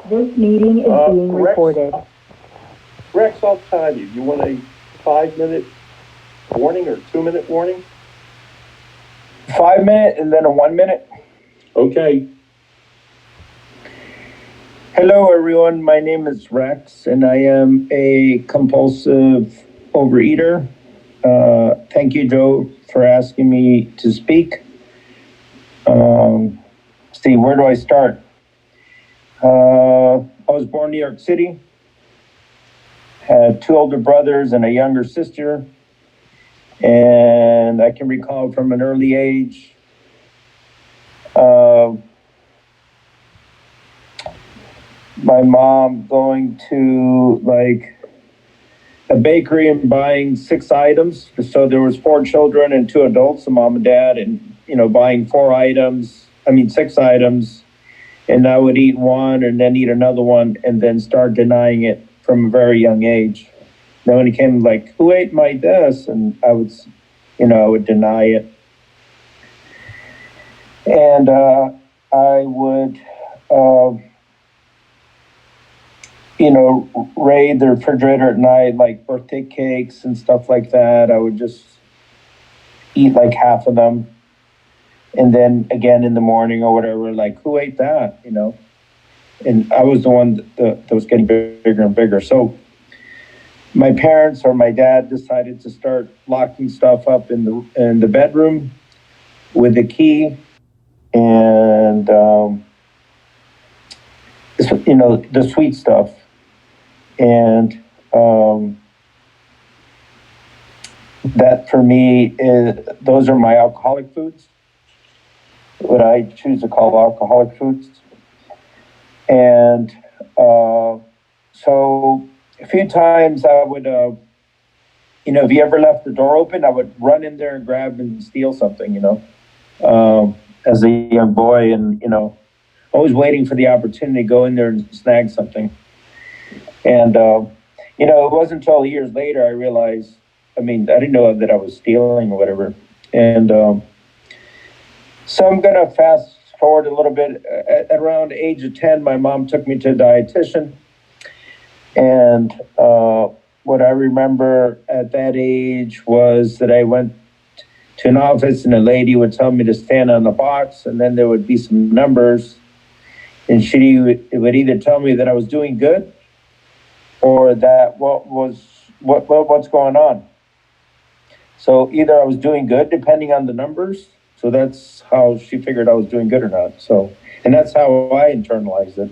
This meeting is being Rex, recorded. Rex, I'll time you. You want a 5-minute warning or 2-minute warning? 5 minute and then a 1 minute. Okay. Hello, everyone. My name is Rex, and I am a compulsive overeater. Thank you, Joe, for asking me to speak. See, where do I start? I was born in New York City, had two older brothers and a younger sister, and I can recall from an early age my mom going to like a bakery and buying 6 items. So there was 4 children and 2 adults, a mom and dad, and buying 6 items, and I would eat one and then eat another one and then start denying it from a very young age. Then when it came like, who ate my this? And I would deny it. And I would, raid the refrigerator at night, like birthday cakes and stuff like that. I would just eat like half of them. And then again in the morning or whatever, like, who ate that, And I was the one that was getting bigger and bigger. So my parents or my dad decided to start locking stuff up in the bedroom with a key, and the sweet stuff, and that for me those are my alcoholic foods, what I choose to call alcoholic foods. And so a few times I would, if you ever left the door open, I would run in there and grab and steal something, as a young boy, and, always waiting for the opportunity to go in there and snag something. And, it wasn't until years later I realized, I didn't know that I was stealing or whatever. And so I'm going to fast forward a little bit. At around age of 10, my mom took me to a dietitian. And what I remember at that age was that I went to an office and a lady would tell me to stand on the box, and then there would be some numbers. And she would either tell me that I was doing good or that what's going on. So either I was doing good depending on the numbers. So that's how she figured I was doing good or not. So, and that's how I internalized it.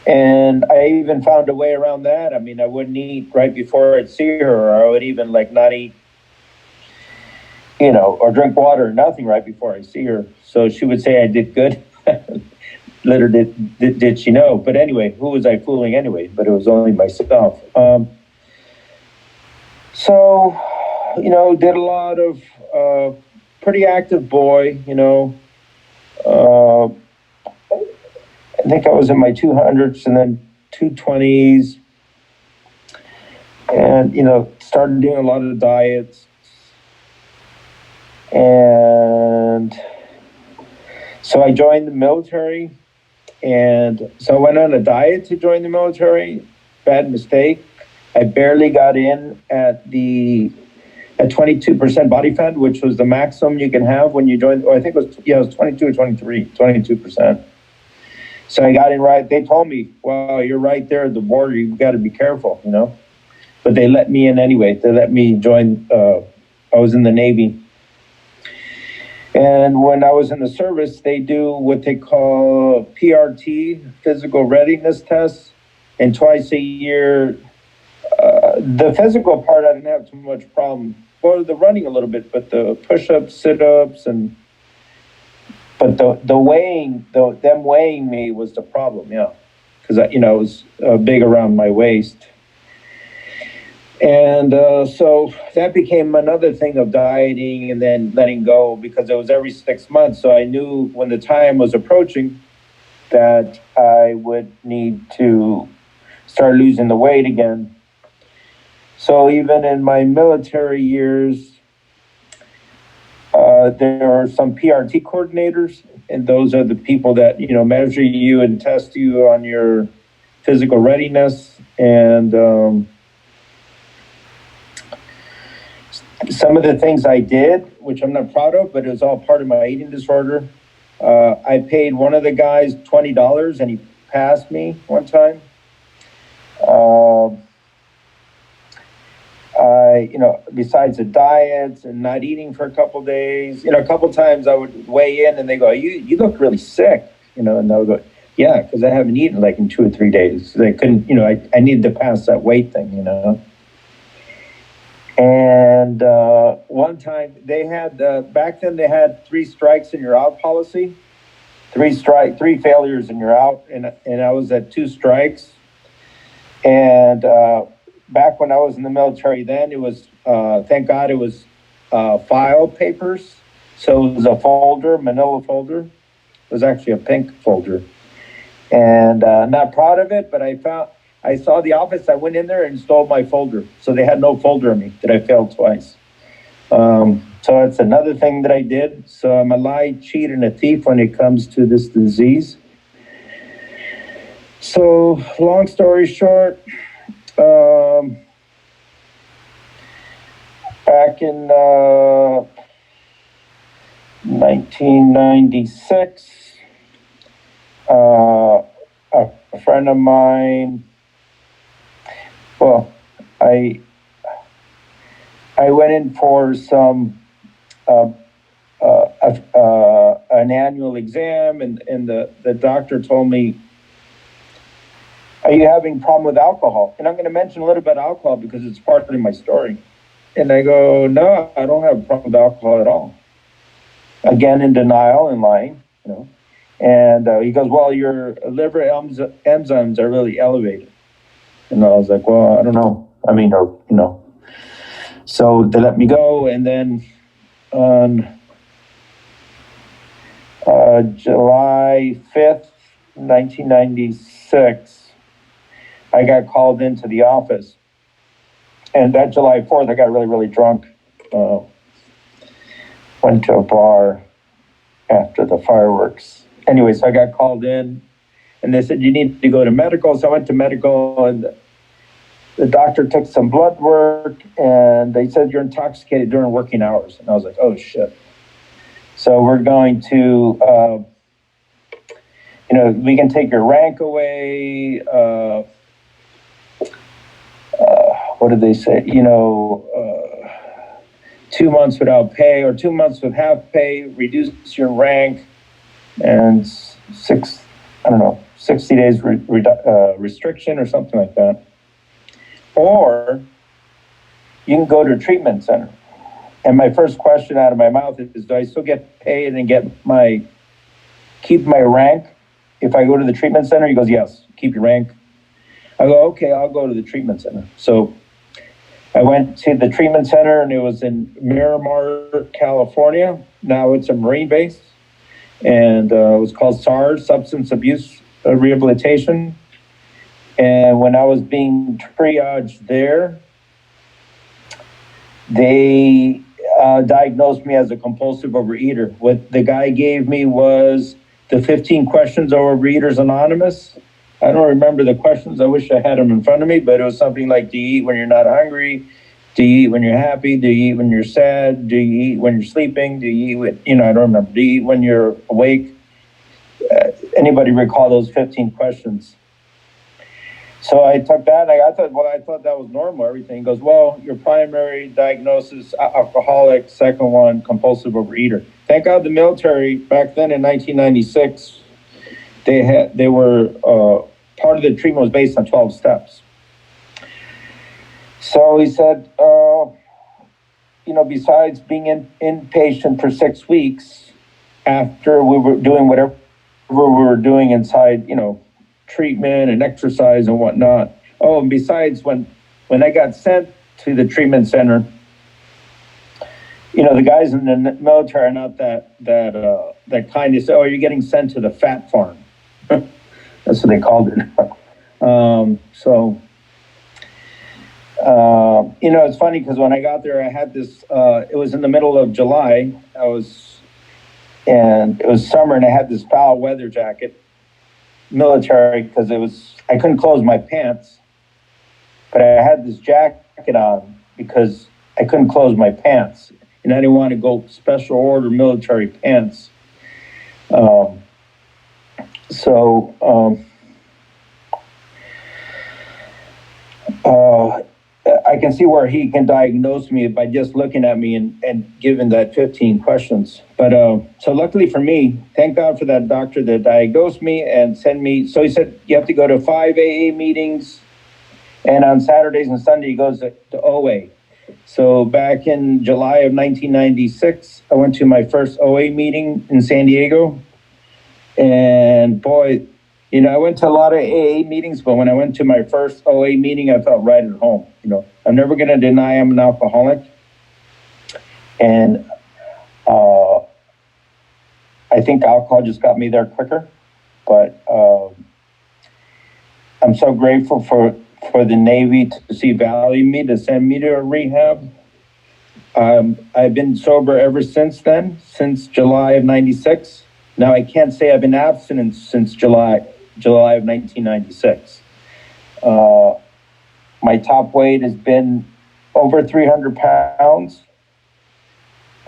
And I even found a way around that. I wouldn't eat right before I'd see her, or I would even not eat, or drink water or nothing right before I see her. So she would say I did good. Little did she know. But anyway, who was I fooling anyway? But it was only myself. So, did a lot of pretty active boy, I think I was in my 200s and then 220s, and, started doing a lot of diets. And so I joined the military, and so I went on a diet to join the military. Bad mistake. I barely got in at 22% body fat, which was the maximum you can have when you join. Or I think it was 22 or 23, 22%. So I got in right. They told me, well, you're right there at the border. You've got to be careful, But they let me in anyway. They let me join. I was in the Navy. And when I was in the service, they do what they call PRT, physical readiness tests, and twice a year. The physical part, I didn't have too much problem. Well, the running a little bit, but the push-ups, sit-ups, but the weighing, them weighing me was the problem, yeah, because I was big around my waist. And so that became another thing of dieting and then letting go, because it was every 6 months. So I knew when the time was approaching that I would need to start losing the weight again. So even in my military years, there are some PRT coordinators, and those are the people that, measure you and test you on your physical readiness. And some of the things I did, which I'm not proud of, but it was all part of my eating disorder. I paid one of the guys $20 and he passed me one time. Besides the diets and not eating for a couple days, a couple times I would weigh in and they go, you look really sick, and I would go, yeah, because I haven't eaten like in 2 or 3 days. They couldn't, I needed to pass that weight thing, And one time they had, back then they had 3 strikes and you're out policy. 3 failures and you're out. And I was at 2 strikes. And back when I was in the military then, it was, thank God it was file papers. So it was a folder, manila folder. It was actually a pink folder. And not proud of it, but I saw the office, I went in there and stole my folder. So they had no folder of me that I failed twice. So that's another thing that I did. So I'm a lie, cheat, and a thief when it comes to this disease. So long story short, back in 1996, a friend of mine, I went in for some an annual exam, and the doctor told me, "Are you having a problem with alcohol?" And I'm going to mention a little bit of alcohol because it's part of my story. And I go, "No, I don't have a problem with alcohol at all." Again, in denial and lying, And he goes, "Well, your liver enzymes are really elevated." And I was like, "Well, I don't know. I mean, So they let me go, and then on July 5th, 1996, I got called into the office. And that July 4th, I got really, really drunk. Went to a bar after the fireworks. Anyway, so I got called in, and they said, "You need to go to medical." So I went to medical, and the doctor took some blood work, and they said, "You're intoxicated during working hours." And I was like, "Oh, shit." So we're going to, we can take your rank away. What did they say? 2 months without pay, or 2 months with half pay, reduce your rank, and 60 days restriction or something like that. Or you can go to a treatment center. And my first question out of my mouth is, do I still get paid and keep my rank if I go to the treatment center? He goes, "Yes, keep your rank." I go, "Okay, I'll go to the treatment center." So I went to the treatment center, and it was in Miramar, California. Now it's a Marine base. And it was called SARS, Substance Abuse Rehabilitation. And when I was being triaged there, they diagnosed me as a compulsive overeater. What the guy gave me was the 15 questions of Overeaters Anonymous. I don't remember the questions. I wish I had them in front of me, but it was something like, do you eat when you're not hungry? Do you eat when you're happy? Do you eat when you're sad? Do you eat when you're sleeping? Do you eat when, I don't remember. Do you eat when you're awake? Anybody recall those 15 questions? So I took that, and I thought that was normal, everything. He goes, "Well, your primary diagnosis, alcoholic, second one, compulsive overeater." Thank God the military, back then in 1996, they were, part of the treatment was based on 12 steps. So he said, besides being inpatient for 6 weeks, after we were doing whatever we were doing inside, treatment and exercise and whatnot. Oh, and besides, when I got sent to the treatment center, the guys in the military are not that kind. They say, "Oh, you're getting sent to the fat farm." That's what they called it. It's funny because when I got there, I had this. It was in the middle of July. I was and it was summer, and I had this foul weather jacket, military, because I couldn't close my pants, but I had this jacket on because I couldn't close my pants, and I didn't want to go special order military pants. Um, so, I can see where he can diagnose me by just looking at me and giving that 15 questions. But so luckily for me, thank God for that doctor that diagnosed me and sent me. So he said, you have to go to 5 AA meetings. And on Saturdays and Sunday, he goes to OA. So back in July of 1996, I went to my first OA meeting in San Diego. And boy, I went to a lot of AA meetings, but when I went to my first OA meeting, I felt right at home. I'm never going to deny I'm an alcoholic. And I think alcohol just got me there quicker. But I'm so grateful for the Navy to see value in me, to send me to a rehab. I've been sober ever since then, since July of 96. Now, I can't say I've been abstinent since July of 1996. My top weight has been over 300 pounds.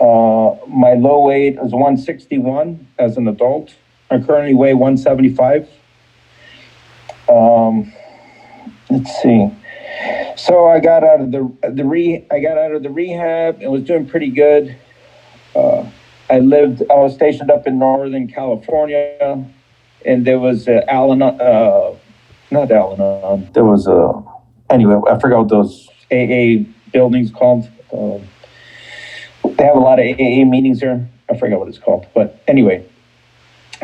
My low weight is 161 as an adult. I currently weigh 175. Let's see. So I got out of the rehab and was doing pretty good. I was stationed up in Northern California, and there was not Al-Anon. There was anyway, I forgot what those AA buildings called. They have a lot of AA meetings there. I forgot what it's called, but anyway.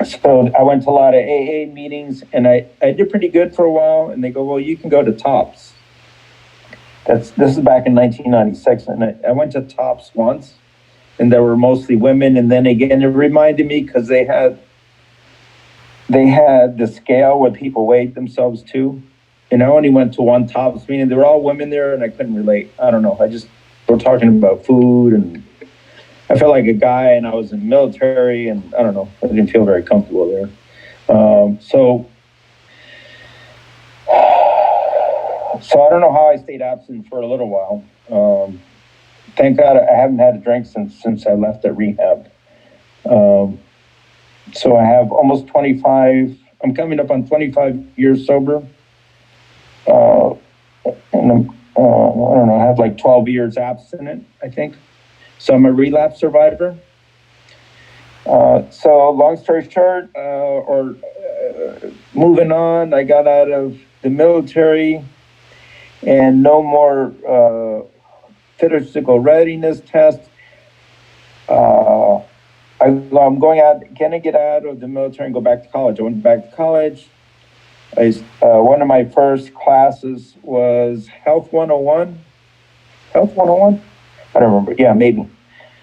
So I went to a lot of AA meetings, and I did pretty good for a while. And they go, well, you can go to TOPS. This is back in 1996, and I went to TOPS once, and there were mostly women. And then again, it reminded me because they had the scale where people weighed themselves too. And I only went to one TOPS meeting. They were all women there, and I couldn't relate. I don't know. We're talking about food, and I felt like a guy, and I was in the military, and I don't know. I didn't feel very comfortable there. So I don't know how I stayed absent for a little while. Thank God I haven't had a drink since I left at rehab. So I have almost 25. I'm coming up on 25 years sober. And I don't know, I have like 12 years abstinent, I think. So I'm a relapse survivor. So long story short, moving on, I got out of the military and no more physical readiness test. I'm going to get out of the military and go back to college. I went back to college. One of my first classes was Health 101. Health 101? I don't remember. Yeah, maybe.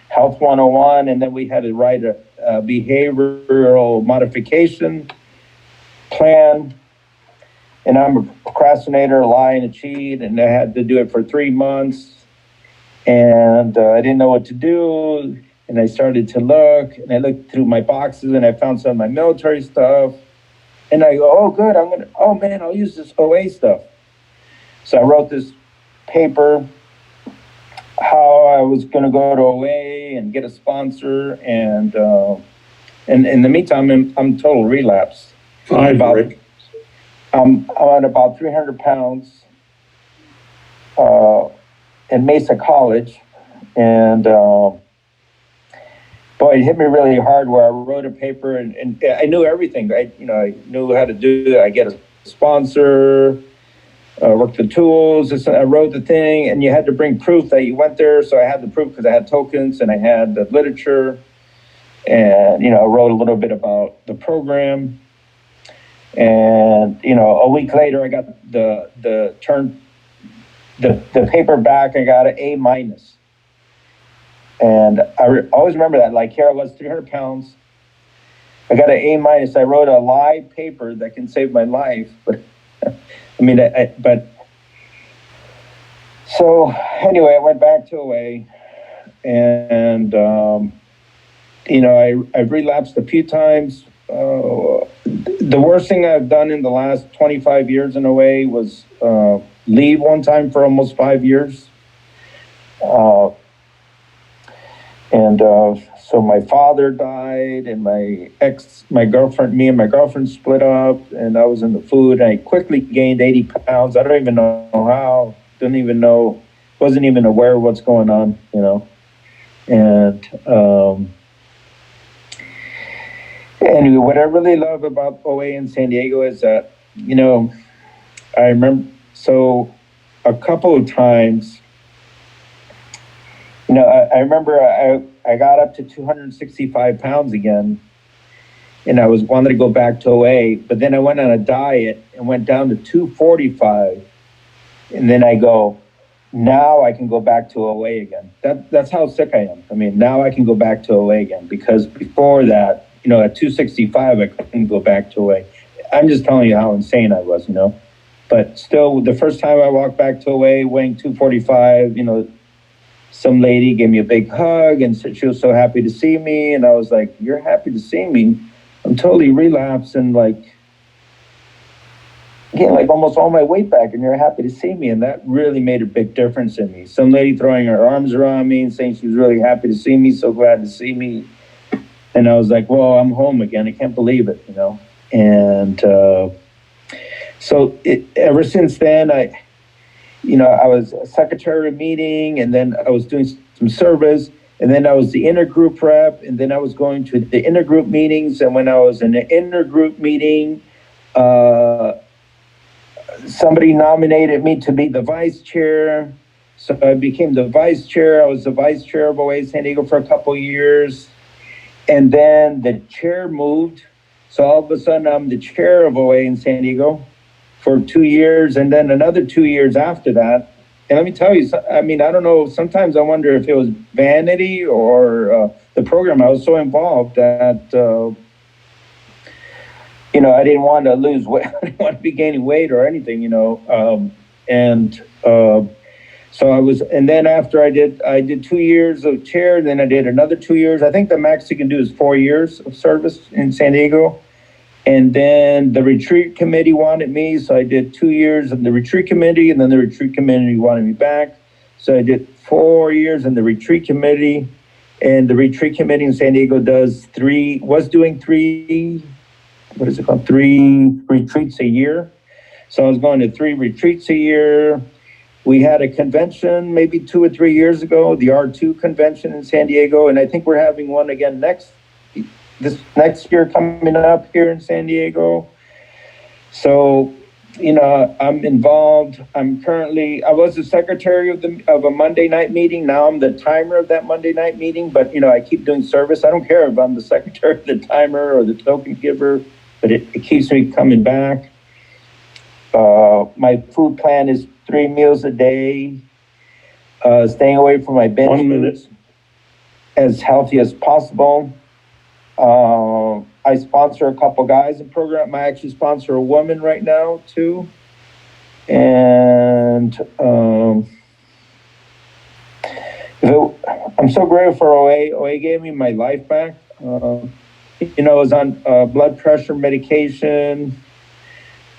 Health 101, and then we had to write a behavioral modification plan. And I'm a procrastinator, lie and a cheat, and I had to do it for 3 months. And I didn't know what to do. And I started to look, and I looked through my boxes, and I found some of my military stuff. And I go, oh, good, I'll use this OA stuff. So I wrote this paper, how I was going to go to OA and get a sponsor. And in the meantime, I'm total relapse. Fine, Rick. I'm at about 300 pounds in Mesa College. And boy, it hit me really hard where I wrote a paper and I knew everything. I knew how to do it. I get a sponsor, worked the tools. I wrote the thing, and you had to bring proof that you went there. So I had the proof because I had tokens and I had the literature, and I wrote a little bit about the program. And a week later, I got the paper back. I got an A-. And I always remember that. Like, here I was, 300 pounds. I got an A-. I wrote a live paper that can save my life. But so anyway, I went back to OA, and I've relapsed a few times. The worst thing I've done in the last 25 years in OA was leave one time for almost 5 years. So my father died, and me and my girlfriend split up, and I was in the food, and I quickly gained 80 pounds. I don't even know how, didn't even know, wasn't even aware of what's going on, And anyway, what I really love about OA in San Diego is that, I remember, so a couple of times, I remember I got up to 265 pounds again, and I wanted to go back to OA, but then I went on a diet and went down to 245, and then I go, now I can go back to OA again. That's how sick I am. I mean, now I can go back to OA again, because before that, at 265, I couldn't go back to OA. I'm just telling you how insane I was, But still, the first time I walked back to OA weighing 245, some lady gave me a big hug and said she was so happy to see me. And I was like, you're happy to see me? I'm totally relapsed and getting almost all my weight back, and you're happy to see me. And that really made a big difference in me. Some lady throwing her arms around me and saying she was really happy to see me, so glad to see me. And I was like, well, I'm home again. I can't believe it, And so ever since then, I was a secretary of a meeting, and then I was doing some service, and then I was the intergroup rep, and then I was going to the intergroup meetings. And when I was in the intergroup meeting, somebody nominated me to be the vice chair. So I became the vice chair. I was the vice chair of OA San Diego for a couple of years. And then the chair moved. So all of a sudden, I'm the chair of OA in San Diego for 2 years, and then another 2 years after that. And let me tell you, I don't know, sometimes I wonder if it was vanity or the program. I was so involved that, I didn't want to lose weight. I didn't want to be gaining weight or anything, So I was, and then after I did 2 years of chair, then I did another 2 years. I think the max you can do is 4 years of service in San Diego. And then the retreat committee wanted me, so I did 2 years in the retreat committee, and then the retreat committee wanted me back. So I did 4 years in the retreat committee, and the retreat committee in San Diego was doing three retreats a year. So I was going to 3 retreats a year. We had a convention maybe 2 or 3 years ago, the R2 convention in San Diego, and I think we're having one again this next year coming up here in San Diego. So, I'm involved. I was the secretary of a Monday night meeting. Now I'm the timer of that Monday night meeting, but I keep doing service. I don't care if I'm the secretary, the timer, or the token giver, but it keeps me coming back. My food plan is 3 meals a day, staying away from my binge 1 minute. As healthy as possible. I sponsor a couple guys in program. I actually sponsor a woman right now too. And I'm so grateful for OA. OA gave me my life back. I was on blood pressure medication.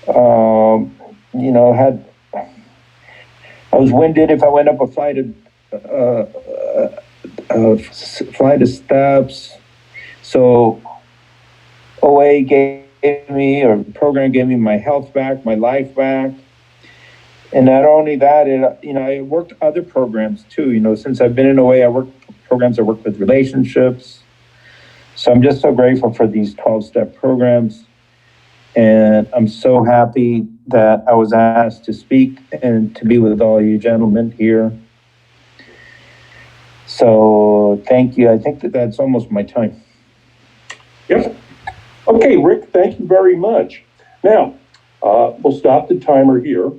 I was winded if I went up a flight of steps. So OA gave me, or the program gave me my health back, my life back. And not only that, I worked other programs too. Since I've been in OA, I worked with relationships. So I'm just so grateful for these 12-step programs. And I'm so happy that I was asked to speak and to be with all you gentlemen here. So thank you. I think that's almost my time. Yep. Okay, Rick, thank you very much. Now, we'll stop the timer here.